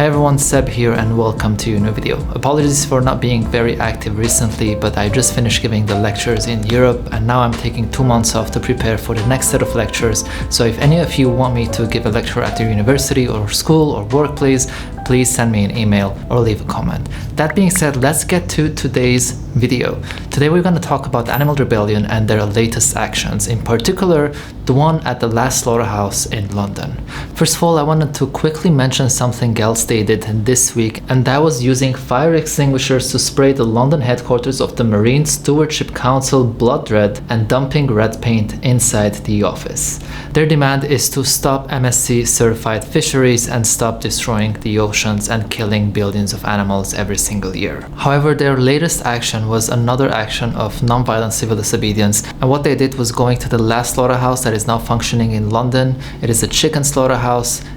Hey everyone, Seb here and welcome to a new video. Apologies for not being very active recently, but I just finished giving the lectures in Europe and now I'm taking 2 months off to prepare for the next set of lectures. So if any of you want me to give a lecture at your university or school or workplace, please send me an email or leave a comment. That being said, let's get to today's video. Today we're going to talk about Animal Rebellion and their latest actions, in particular the one at the last slaughterhouse in London. First of all, I wanted to quickly mention something else they did this week, and that was using fire extinguishers to spray the London headquarters of the Marine Stewardship Council blood red and dumping red paint inside the office. Their demand is to stop MSC certified fisheries and stop destroying the oceans and killing billions of animals every single year. However, their latest action was another action of non-violent civil disobedience, and what they did was going to the last slaughterhouse that is now functioning in London. It is a chicken slaughterhouse,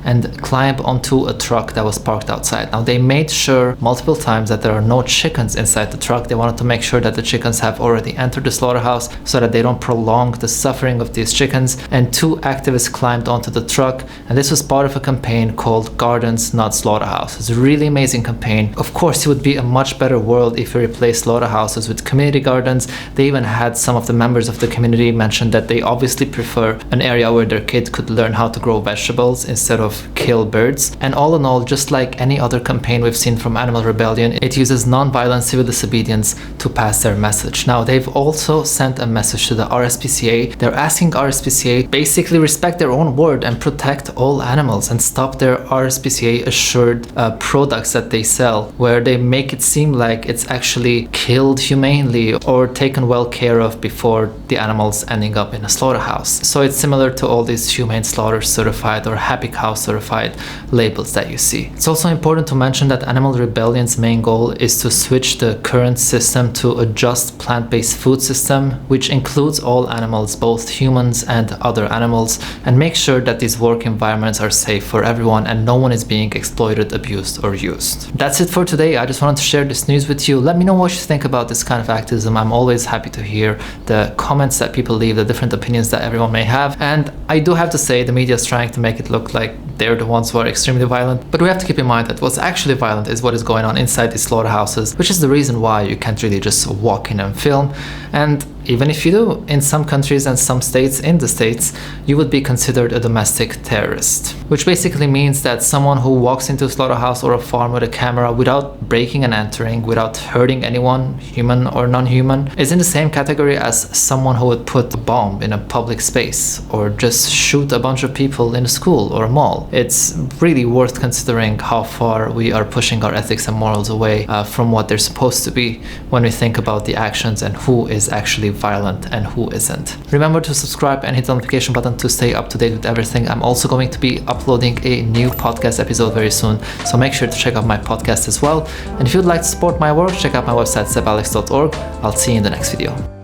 and climb onto a truck that was parked outside. Now they made sure multiple times that there are no chickens inside the truck. They wanted to make sure that the chickens have already entered the slaughterhouse so that they don't prolong the suffering of these chickens, and 2 activists climbed onto the truck, and this was part of a campaign called Gardens Not Slaughterhouse. It's a really amazing campaign. Of course, it would be a much better world if we replaced slaughterhouses with community gardens. They even had some of the members of the community mention that they obviously prefer an area where their kids could learn how to grow vegetables instead of kill birds. And all in all, just like any other campaign we've seen from Animal Rebellion, it uses non-violent civil disobedience to pass their message. Now, they've also sent a message to the RSPCA. They're asking RSPCA basically respect their own word and protect all animals and stop their RSPCA assured products that they sell, where they make it seem like it's actually killed humanely or taken well care of before the animals ending up in a slaughterhouse. So it's similar to all these humane slaughter certified or happy cow certified labels that you see. It's also important to mention that Animal Rebellion's main goal is to switch the current system to a just plant-based food system, which includes all animals, both humans and other animals, and make sure that these work environments are safe for everyone and no one is being exploited, abused, or used. That's it for today. I just wanted to share this news with you. Let me know what you think about this kind of activism. I'm always happy to hear the comments that people leave, the different opinions that everyone may have. And I do have to say, the media is trying to make it look like they're the ones who are extremely violent, but we have to keep in mind that what's actually violent is what is going on inside these slaughterhouses, which is the reason why you can't really just walk in and film. And even if you do, in some countries and some states in the States, you would be considered a domestic terrorist, which basically means that someone who walks into a slaughterhouse or a farm with a camera without breaking and entering, without hurting anyone, human or non-human, is in the same category as someone who would put a bomb in a public space or just shoot a bunch of people in a school or a mall. It's really worth considering how far we are pushing our ethics and morals away from what they're supposed to be when we think about the actions and who is actually violent and who isn't. Remember to subscribe and hit the notification button to stay up to date with everything. I'm also going to be uploading a new podcast episode very soon, so make sure to check out my podcast as well. And if you'd like to support my work, check out my website sebalex.org. I'll see you in the next video.